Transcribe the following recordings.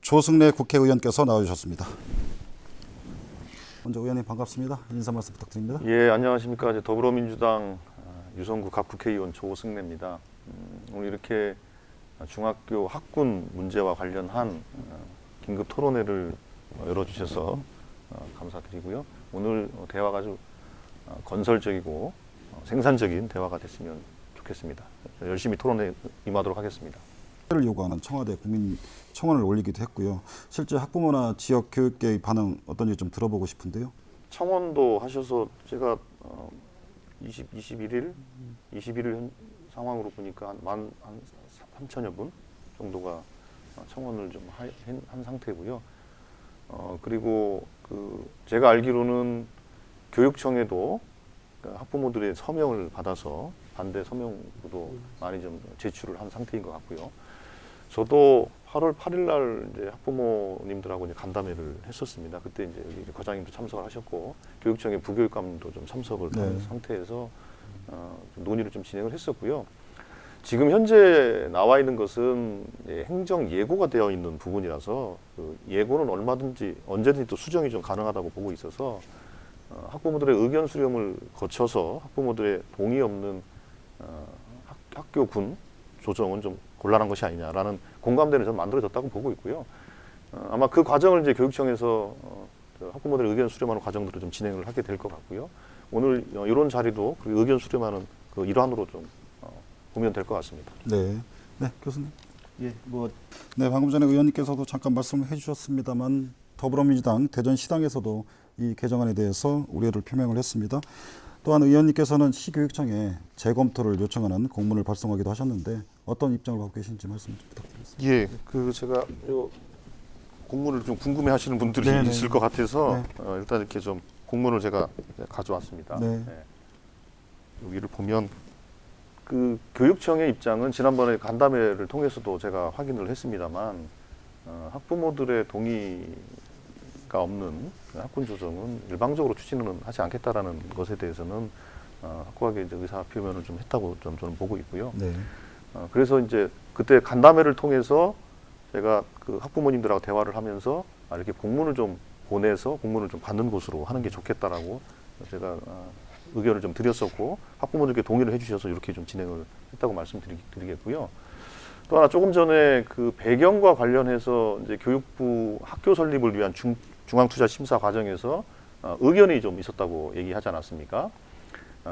조승래 국회의원께서 나와주셨습니다. 먼저 의원님 반갑습니다. 인사 말씀 부탁드립니다. 예, 안녕하십니까. 이제 더불어민주당 유성구 갑 국회의원 조승래입니다. 오늘 이렇게 중학교 학군 문제와 관련한 긴급 토론회를 열어주셔서 감사드리고요. 오늘 대화가 아주 건설적이고 생산적인 대화가 됐으면 좋겠습니다. 열심히 토론에 임하도록 하겠습니다. 를 요구하는 청와대 국민 청원을 올리기도 했고요. 실제 학부모나 지역 교육계의 반응 어떤지 좀 들어보고 싶은데요. 청원도 하셔서 제가 21일 상황으로 보니까 한 3천여 분 정도가 청원을 좀 한 상태고요. 그리고 제가 알기로는 교육청에도 학부모들의 서명을 받아서 반대 서명도 많이 좀 제출을 한 상태인 것 같고요. 저도 8월 8일 날 이제 학부모님들하고 이제 간담회를 했었습니다. 그때 이제 여기 과장님도 참석을 하셨고 교육청의 부교육감도 좀 참석을 한 상태에서 좀 논의를 좀 진행을 했었고요. 지금 현재 나와 있는 것은 행정 예고가 되어 있는 부분이라서 그 예고는 얼마든지 언제든지 또 수정이 좀 가능하다고 보고 있어서 학부모들의 의견 수렴을 거쳐서 학부모들의 동의 없는 학교 군 조정은 좀 곤란한 것이 아니냐라는 공감대는 좀 만들어졌다고 보고 있고요. 아마 그 과정을 이제 교육청에서 학부모들의 의견 수렴하는 과정들을 좀 진행을 하게 될 것 같고요. 오늘 이런 자리도 그 의견 수렴하는 그 일환으로 좀 보면 될 것 같습니다. 네, 교수님. 네, 방금 전에 의원님께서도 잠깐 말씀을 해주셨습니다만 더불어민주당 대전시당에서도 이 개정안에 대해서 우려를 표명을 했습니다. 또한 의원님께서는 시교육청에 재검토를 요청하는 공문을 발송하기도 하셨는데 어떤 입장을 갖고 계신지 말씀 좀 부탁드리겠습니다. 예, 제가 요 공문을 좀 궁금해하시는 분들이 있을 것 같아서 일단 이렇게 좀 공문을 제가 가져왔습니다. 여기를 보면 그 교육청의 입장은 지난번에 간담회를 통해서도 제가 확인을 했습니다만 학부모들의 동의가 없는 학군 조정은 일방적으로 추진은 하지 않겠다라는 것에 대해서는 확고하게 이제 의사 표명을 좀 했다고 좀 저는 보고 있고요. 그래서 이제 그때 간담회를 통해서 제가 그 학부모님들하고 대화를 하면서 이렇게 공문을 좀 보내서 공문을 좀 받는 곳으로 하는 게 좋겠다라고 제가 의견을 좀 드렸었고 학부모들께 동의를 해주셔서 이렇게 좀 진행을 했다고 말씀드리겠고요. 또 하나 조금 전에 그 배경과 관련해서 이제 교육부 학교 설립을 위한 중앙투자 심사 과정에서 의견이 좀 있었다고 얘기하지 않았습니까?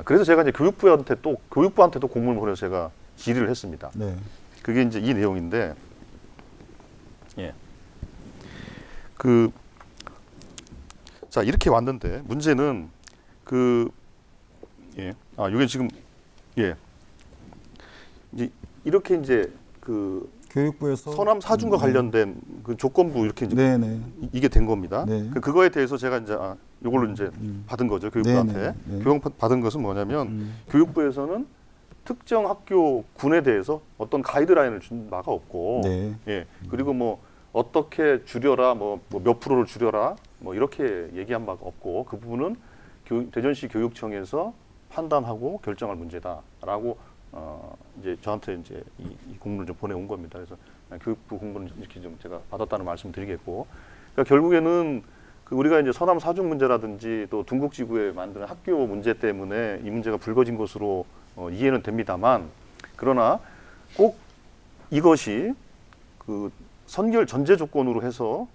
그래서 제가 이제 교육부한테도 공문을 보내서 제가 질의를 했습니다. 그게 이제 이 내용인데, 자 이렇게 왔는데 문제는 이게 지금 이제 이렇게 이제 교육부에서 서남 사중과 관련된 그 조건부 이렇게 이제 이게 된 겁니다. 그거에 대해서 제가 이제 이걸로 이제 받은 거죠. 교육부한테. 교육 받은 것은 뭐냐면 교육부에서는 특정 학교 군에 대해서 어떤 가이드라인을 준 바가 없고, 그리고 뭐 어떻게 줄여라, 뭐 몇 프로를 줄여라, 뭐 이렇게 얘기한 바가 없고 그 부분은 대전시 교육청에서 판단하고 결정할 문제다라고 이제 저한테 이제 이 공문을 좀 보내온 겁니다. 그래서 교육부 공문을 이렇게 좀 제가 받았다는 말씀드리겠고, 그러니까 결국에는 우리가 이제 서남 사중 문제라든지 또 둥국지구에 만드는 학교 문제 때문에 이 문제가 불거진 것으로 이해는 됩니다만, 그러나 꼭 이것이 선결 전제 조건으로 해서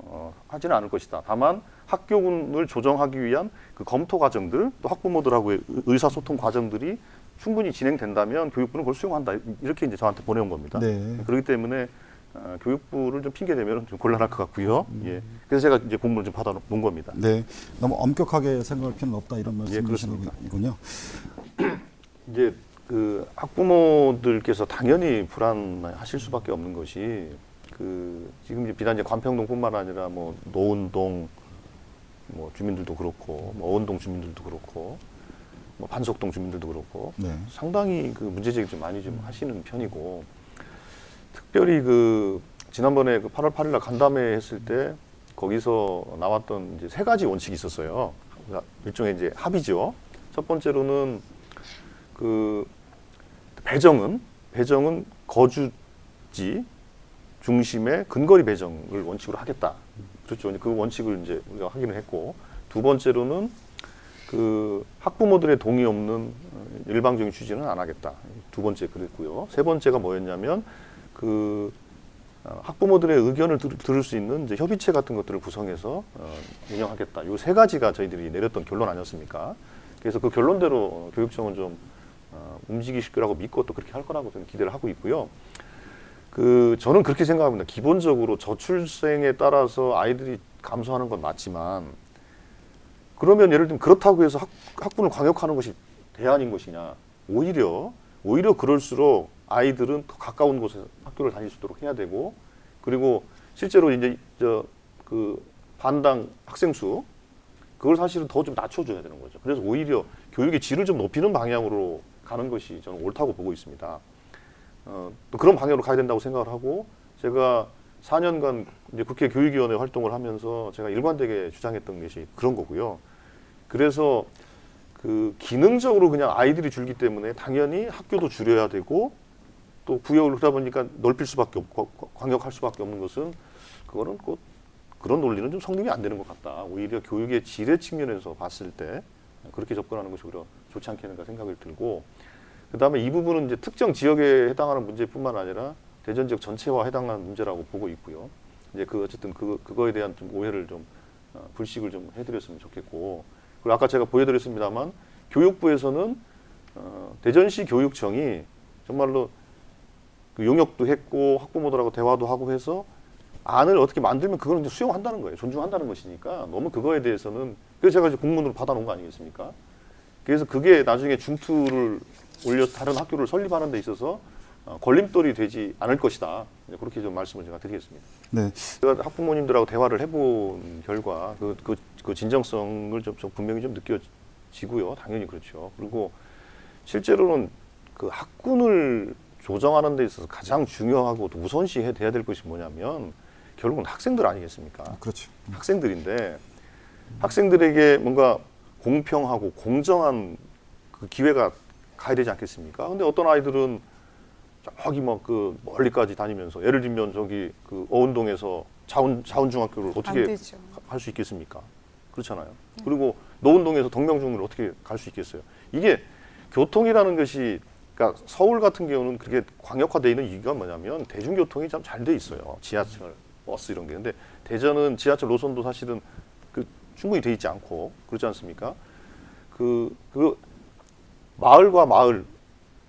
하지는 않을 것이다. 다만 학교군을 조정하기 위한 그 검토 과정들, 또 학부모들하고의 의사소통 과정들이 충분히 진행된다면 교육부는 그걸 수용한다. 이렇게 이제 저한테 보내온 겁니다. 그렇기 때문에 교육부를 좀 핑계 대면 좀 곤란할 것 같고요. 그래서 제가 이제 공문을 좀 받아놓은 겁니다. 너무 엄격하게 생각할 필요는 없다 이런 말씀이시군요. 이제 학부모들께서 당연히 불안하실 수밖에 없는 것이 지금 이제 비단 이제 관평동뿐만 아니라 뭐 노은동 뭐 주민들도 그렇고 뭐 어원동 주민들도 그렇고 뭐 반석동 주민들도 그렇고 상당히 문제 제기 좀 많이 좀 하시는 편이고, 특별히 지난번에 8월 8일 날 간담회 했을 때 거기서 나왔던 이제 3가지 원칙이 있었어요. 그러니까 일종의 이제 합의죠. 첫 번째로는 배정은 거주지 중심의 근거리 배정을 원칙으로 하겠다. 그렇죠. 그 원칙을 이제 우리가 확인을 했고, 두 번째로는 그 학부모들의 동의 없는 일방적인 추진은 안 하겠다. 두 번째 그랬고요. 세 번째가 뭐였냐면 그 학부모들의 의견을 들을 수 있는 이제 협의체 같은 것들을 구성해서 운영하겠다. 요 세 가지가 저희들이 내렸던 결론 아니었습니까? 그래서 그 결론대로 교육청은 좀 움직이실 거라고 믿고 또 그렇게 할 거라고 저는 기대를 하고 있고요. 그 저는 그렇게 생각합니다. 기본적으로 저출생에 따라서 아이들이 감소하는 건 맞지만, 그러면 예를 들면 그렇다고 해서 학군을 광역화하는 것이 대안인 것이냐? 오히려 그럴수록 아이들은 더 가까운 곳에 학교를 다닐 수 있도록 해야 되고, 그리고 실제로 이제 그 반당 학생 수 그걸 사실은 더 좀 낮춰줘야 되는 거죠. 그래서 오히려 교육의 질을 좀 높이는 방향으로 가는 것이 저는 옳다고 보고 있습니다. 또 그런 방향으로 가야 된다고 생각을 하고, 제가 4년간 이제 국회 교육위원회 활동을 하면서 제가 일관되게 주장했던 것이 그런 거고요. 그래서 그 기능적으로 그냥 아이들이 줄기 때문에 당연히 학교도 줄여야 되고, 또 구역을 그러다 보니까 넓힐 수밖에 없고 광역할 수밖에 없는 것은, 그거는 꼭 그런 논리는 좀 성립이 안 되는 것 같다. 오히려 교육의 질의 측면에서 봤을 때 그렇게 접근하는 것이 오히려 좋지 않겠는가 생각이 들고, 그다음에 이 부분은 이제 특정 지역에 해당하는 문제뿐만 아니라 대전 지역 전체와 해당하는 문제라고 보고 있고요. 이제 어쨌든 그거에 대한 좀 오해를 좀 불식을 좀 해드렸으면 좋겠고, 그리고 아까 제가 보여드렸습니다만 교육부에서는 대전시 교육청이 정말로 그 용역도 했고 학부모들하고 대화도 하고 해서 안을 어떻게 만들면 그거는 이제 수용한다는 거예요. 존중한다는 것이니까 너무 그거에 대해서는, 그래서 제가 이제 공문으로 받아놓은 거 아니겠습니까? 그래서 그게 나중에 중투를 올려서 다른 학교를 설립하는 데 있어서 걸림돌이 되지 않을 것이다. 그렇게 좀 말씀을 제가 드리겠습니다. 네. 제가 학부모님들하고 대화를 해본 결과 그 진정성을 좀 분명히 좀 느껴지고요. 당연히 그렇죠. 그리고 실제로는 그 학군을 조정하는 데 있어서 가장 중요하고 또 우선시해야 될 것이 뭐냐면 결국은 학생들 아니겠습니까? 그렇죠. 학생들인데 학생들에게 뭔가 공평하고 공정한 그 기회가 가야 되지 않겠습니까? 근데 어떤 아이들은 저기 막 그 멀리까지 다니면서, 예를 들면 저기 그 어운동에서 자운중학교를 어떻게 갈 수 있겠습니까? 그렇잖아요. 그리고 노운동에서 덕명중을 어떻게 갈 수 있겠어요? 이게 교통이라는 것이, 그러니까 서울 같은 경우는 그렇게 광역화되어 있는 이유가 뭐냐면 대중교통이 참 잘 돼 있어요. 지하철, 버스 이런 게. 근데 대전은 지하철 노선도 사실은 충분히 돼 있지 않고 그렇지 않습니까? 그 마을과 마을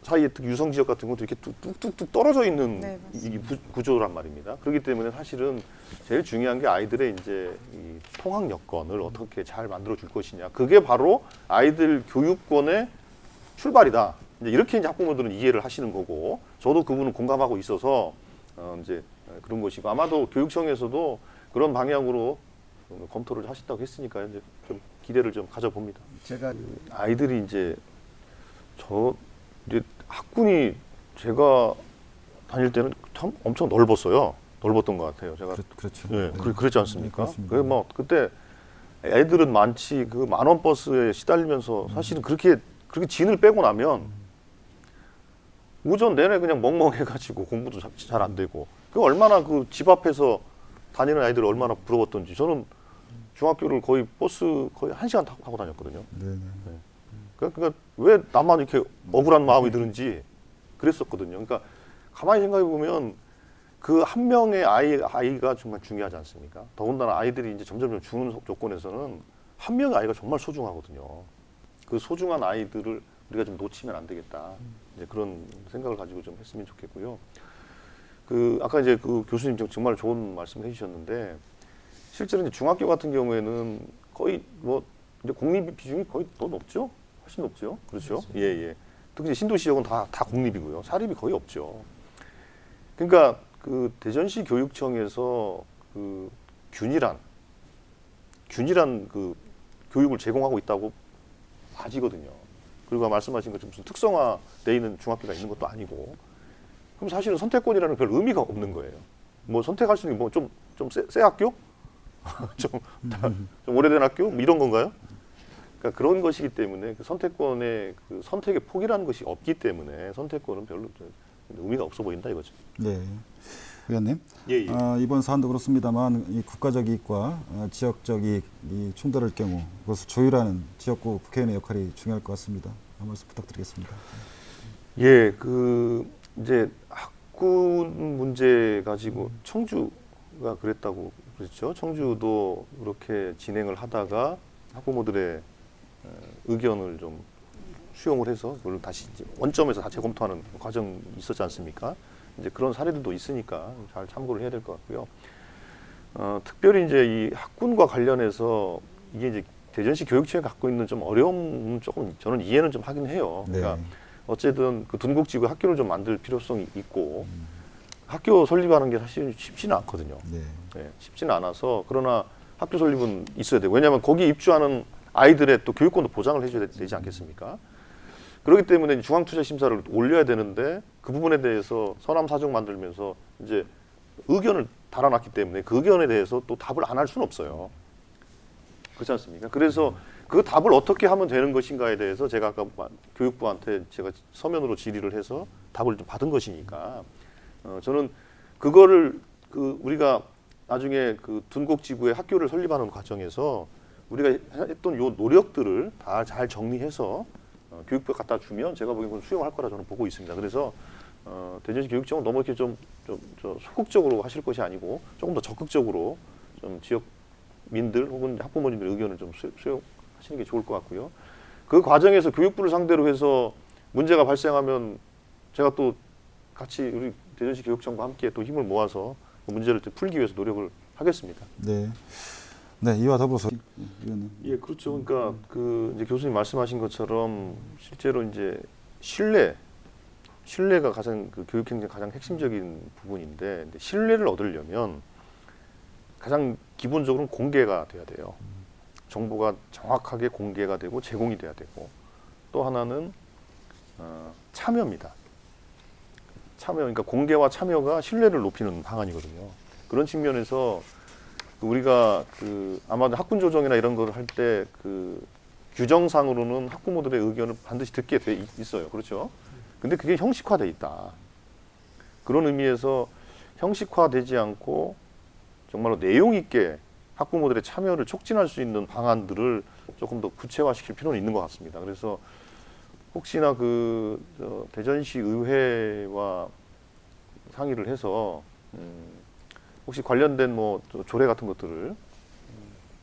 사이에 특히 유성 지역 같은 것도 이렇게 뚝뚝뚝 떨어져 있는 네, 이 구조란 말입니다. 그렇기 때문에 사실은 제일 중요한 게 아이들의 이제 이 통학 여건을 어떻게 잘 만들어 줄 것이냐. 그게 바로 아이들 교육권의 출발이다. 이렇게 이제 학부모들은 이해를 하시는 거고, 저도 그분은 공감하고 있어서 이제 그런 것이고, 아마도 교육청에서도 그런 방향으로 검토를 하신다고 했으니까 이제 좀 기대를 좀 가져봅니다. 제가 아이들이 이제 학군이 제가 다닐 때는 참 엄청 넓었어요. 넓었던 것 같아요. 제가 그렇죠. 예, 그랬지 않습니까? 네, 그래 뭐 그때 애들은 많지 그 만원 버스에 시달리면서 사실은 그렇게 진을 빼고 나면 오전 내내 그냥 멍멍해가지고 공부도 잘 안 되고, 그 얼마나 그 집 앞에서 다니는 아이들 얼마나 부러웠던지. 저는 중학교를 거의 버스 거의 1시간 타고 다녔거든요. 네. 그러니까 왜 나만 이렇게 억울한 마음이 드는지 그랬었거든요. 그러니까 가만히 생각해 보면 그 한 명의 아이가 정말 중요하지 않습니까? 더군다나 아이들이 이제 점점 주는 조건에서는 한 명의 아이가 정말 소중하거든요. 그 소중한 아이들을 우리가 좀 놓치면 안 되겠다. 이제 그런 생각을 가지고 좀 했으면 좋겠고요. 아까 이제 그 교수님 정말 좋은 말씀 해주셨는데, 실제로 이제 중학교 같은 경우에는 거의 뭐 이제 공립 비중이 거의 더 높죠? 훨씬 높죠? 그렇죠? 예, 예. 특히 신도시 지역은 다 공립이고요. 사립이 거의 없죠. 그러니까 그 대전시 교육청에서 그 균일한 그 교육을 제공하고 있다고 봐지거든요. 그리고 말씀하신 것처럼 무슨 특성화되어 있는 중학교가 있는 것도 아니고, 그럼 사실은 선택권이라는 별 의미가 없는 거예요. 뭐 선택할 수 있는 뭐 좀 새 학교? 좀 오래된 학교? 뭐 이런 건가요? 그러니까 그런 것이기 때문에 그 선택권의 그 선택의 폭이라는 것이 없기 때문에 선택권은 별로 의미가 없어 보인다 이거죠. 네. 의원님, 예. 이번 사안도 그렇습니다만 이 국가적 이익과 지역적 이익이 충돌할 경우 그것을 조율하는 지역구 국회의원의 역할이 중요할 것 같습니다. 한 말씀 부탁드리겠습니다. 예, 이제 학군 문제 가지고 청주가 그랬다고 그랬죠. 청주도 그렇게 진행을 하다가 학부모들의 의견을 좀 수용을 해서 그걸 다시 이제 원점에서 다 재검토하는 과정이 있었지 않습니까? 이제 그런 사례들도 있으니까 잘 참고를 해야 될 것 같고요. 특별히 이제 이 학군과 관련해서 이게 이제 대전시 교육청이 갖고 있는 좀 어려움은 조금 저는 이해는 좀 하긴 해요. 그러니까 어쨌든 그 둔곡지구에 학교를 좀 만들 필요성이 있고 학교 설립하는 게 사실 쉽지는 않거든요. 네, 쉽지는 않아서 그러나 학교 설립은 있어야 돼요. 왜냐하면 거기 입주하는 아이들의 또 교육권도 보장을 해줘야 되지 않겠습니까? 그렇기 때문에 중앙투자심사를 올려야 되는데 그 부분에 대해서 서남사정 만들면서 이제 의견을 달아놨기 때문에 그 의견에 대해서 또 답을 안 할 수는 없어요. 그렇지 않습니까? 그래서 그 답을 어떻게 하면 되는 것인가에 대해서 제가 아까 교육부한테 제가 서면으로 질의를 해서 답을 좀 받은 것이니까 저는 그거를 우리가 나중에 둔곡지구에 학교를 설립하는 과정에서 우리가 했던 요 노력들을 다 잘 정리해서 교육부에 갖다 주면 제가 보기엔 수용할 거라 저는 보고 있습니다. 그래서 대전시 교육청은 너무 이렇게 좀 소극적으로 하실 것이 아니고 조금 더 적극적으로 좀 지역민들 혹은 학부모님들 의견을 좀 수용하시는 게 좋을 것 같고요. 그 과정에서 교육부를 상대로 해서 문제가 발생하면 제가 또 같이 우리 대전시 교육청과 함께 또 힘을 모아서 그 문제를 좀 풀기 위해서 노력을 하겠습니다. 네. 네, 이와 더불어서 의원님. 예, 그렇죠. 그러니까 이제 교수님 말씀하신 것처럼 실제로 이제 신뢰가 가장 교육 행정 가장 핵심적인 부분인데 근데 신뢰를 얻으려면 가장 기본적으로는 공개가 돼야 돼요. 정보가 정확하게 공개가 되고 제공이 돼야 되고 또 하나는 참여입니다. 참여, 그러니까 공개와 참여가 신뢰를 높이는 방안이거든요. 그런 측면에서 우리가 아마도 학군 조정이나 이런 걸 할 때 규정상으로는 학부모들의 의견을 반드시 듣게 돼 있어요. 그렇죠? 근데 그게 형식화돼 있다. 그런 의미에서 형식화되지 않고 정말로 내용 있게 학부모들의 참여를 촉진할 수 있는 방안들을 조금 더 구체화시킬 필요는 있는 것 같습니다. 그래서 혹시나 대전시 의회와 상의를 해서 혹시 관련된 조례 같은 것들을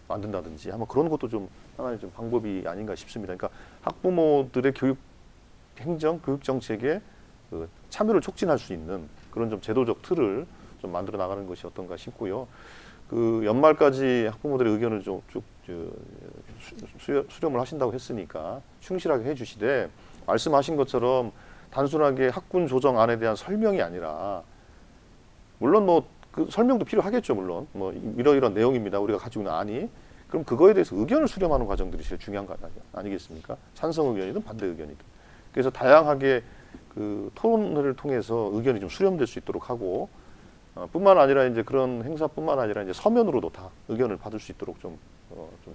만든다든지 아마 그런 것도 좀 하나의 좀 방법이 아닌가 싶습니다. 그러니까 학부모들의 교육 정책에 참여를 促진할 수 있는 그런 좀 제도적 틀을 좀 만들어 나가는 것이 어떤가 싶고요. 연말까지 학부모들의 의견을 좀 쭉 수렴을 하신다고 했으니까 충실하게 해주시되 말씀하신 것처럼 단순하게 학군 조정안에 대한 설명이 아니라 물론 설명도 필요하겠죠. 물론 이러이러한 내용입니다. 우리가 가지고 있는 안이 그럼 그거에 대해서 의견을 수렴하는 과정들이 제일 중요한 거 아니겠습니까? 찬성 의견이든 반대 의견이든. 그래서 다양하게 토론을 통해서 의견이 좀 수렴될 수 있도록 하고 뿐만 아니라 이제 그런 행사뿐만 아니라 이제 서면으로도 다 의견을 받을 수 있도록 좀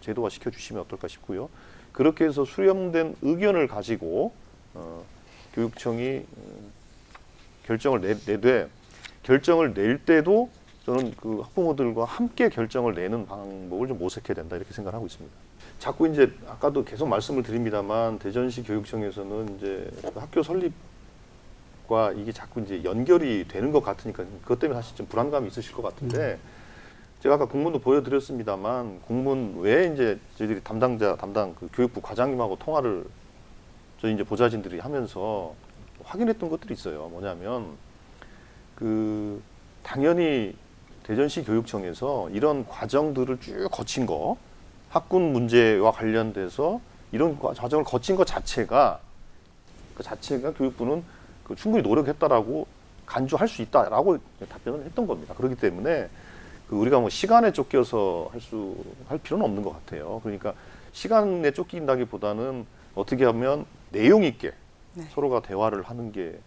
제도화 시켜 주시면 어떨까 싶고요. 그렇게 해서 수렴된 의견을 가지고 교육청이 결정을 내되 결정을 낼 때도 저는 학부모들과 함께 결정을 내는 방법을 좀 모색해야 된다 이렇게 생각하고 있습니다. 자꾸 이제 아까도 계속 말씀을 드립니다만 대전시 교육청에서는 이제 학교 설립과 이게 자꾸 이제 연결이 되는 것 같으니까 그것 때문에 사실 좀 불안감이 있으실 것 같은데 제가 아까 공문도 보여드렸습니다만 공문 외에 이제 저희들이 담당 교육부 과장님하고 통화를 저희 이제 보좌진들이 하면서 확인했던 것들이 있어요. 뭐냐면 당연히 대전시 교육청에서 이런 과정들을 쭉 거친 거 학군 문제와 관련돼서 이런 과정을 거친 것 자체가 교육부는 충분히 노력했다라고 간주할 수 있다라고 답변을 했던 겁니다. 그렇기 때문에 우리가 시간에 쫓겨서 할 필요는 없는 것 같아요. 그러니까 시간에 쫓긴다기보다는 어떻게 하면 내용 있게 서로가 대화를 하는 게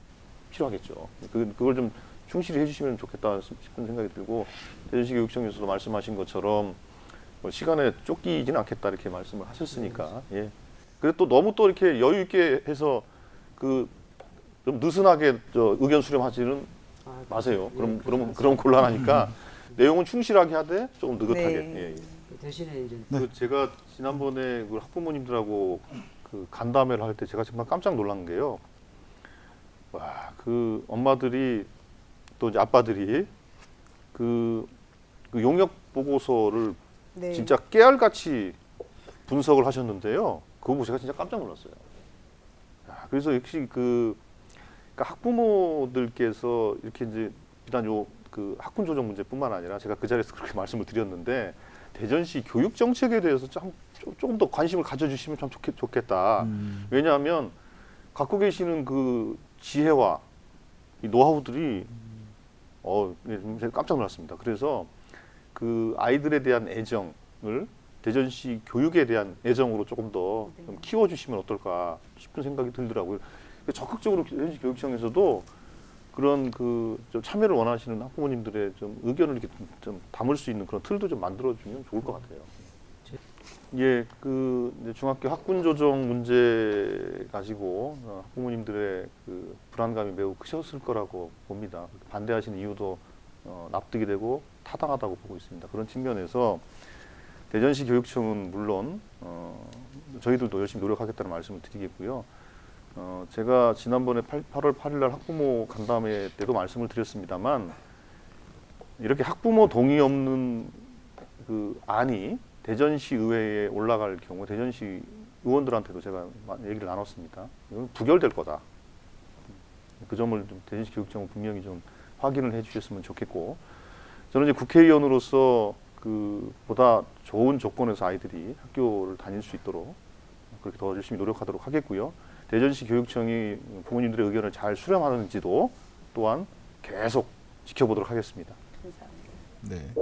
필요하겠죠. 그걸 좀 충실히 해주시면 좋겠다 싶은 생각이 들고 대전시 교육청에서도 말씀하신 것처럼 시간에 쫓기지는 않겠다 이렇게 말씀을 하셨으니까 예. 그래도 또 너무 또 이렇게 여유 있게 해서 좀 느슨하게 의견 수렴하지는 마세요. 예, 그럼 곤란하니까 내용은 충실하게 하되 조금 느긋하게. 네. 예, 예. 대신에 이제 그 제가 지난번에 그 학부모님들하고 그 간담회를 할 때 제가 정말 깜짝 놀란 게요. 와, 그 엄마들이 또 이제 아빠들이 그 용역 보고서를 네. 진짜 깨알같이 분석을 하셨는데요. 그거 보고 제가 진짜 깜짝 놀랐어요. 야, 그래서 역시 그러니까 학부모들께서 이렇게 이제 비단 그 학군 조정 문제뿐만 아니라 제가 그 자리에서 그렇게 말씀을 드렸는데 대전시 교육 정책에 대해서 조금 더 관심을 가져주시면 참 좋겠다. 왜냐하면 갖고 계시는 그 지혜와 이 노하우들이 제가 깜짝 놀랐습니다. 그래서 그 아이들에 대한 애정을 대전시 교육에 대한 애정으로 조금 더 좀 키워주시면 어떨까 싶은 생각이 들더라고요. 적극적으로 대전시 교육청에서도 그런 좀 참여를 원하시는 학부모님들의 좀 의견을 이렇게 좀 담을 수 있는 그런 틀도 좀 만들어주면 좋을 것 같아요. 예, 이제 중학교 학군 조정 문제 가지고 학부모님들의 그 불안감이 매우 크셨을 거라고 봅니다. 반대하시는 이유도 납득이 되고 타당하다고 보고 있습니다. 그런 측면에서 대전시 교육청은 물론 저희들도 열심히 노력하겠다는 말씀을 드리겠고요. 제가 지난번에 8월 8일 날 학부모 간담회 때도 말씀을 드렸습니다만 이렇게 학부모 동의 없는 그 안이 대전시 의회에 올라갈 경우 대전시 의원들한테도 제가 얘기를 나눴습니다. 이건 부결될 거다. 그 점을 좀 대전시 교육청은 분명히 좀 확인을 해주셨으면 좋겠고, 저는 이제 국회의원으로서 보다 좋은 조건에서 아이들이 학교를 다닐 수 있도록 그렇게 더 열심히 노력하도록 하겠고요. 대전시 교육청이 부모님들의 의견을 잘 수렴하는지도 또한 계속 지켜보도록 하겠습니다. 감사합니다. 네.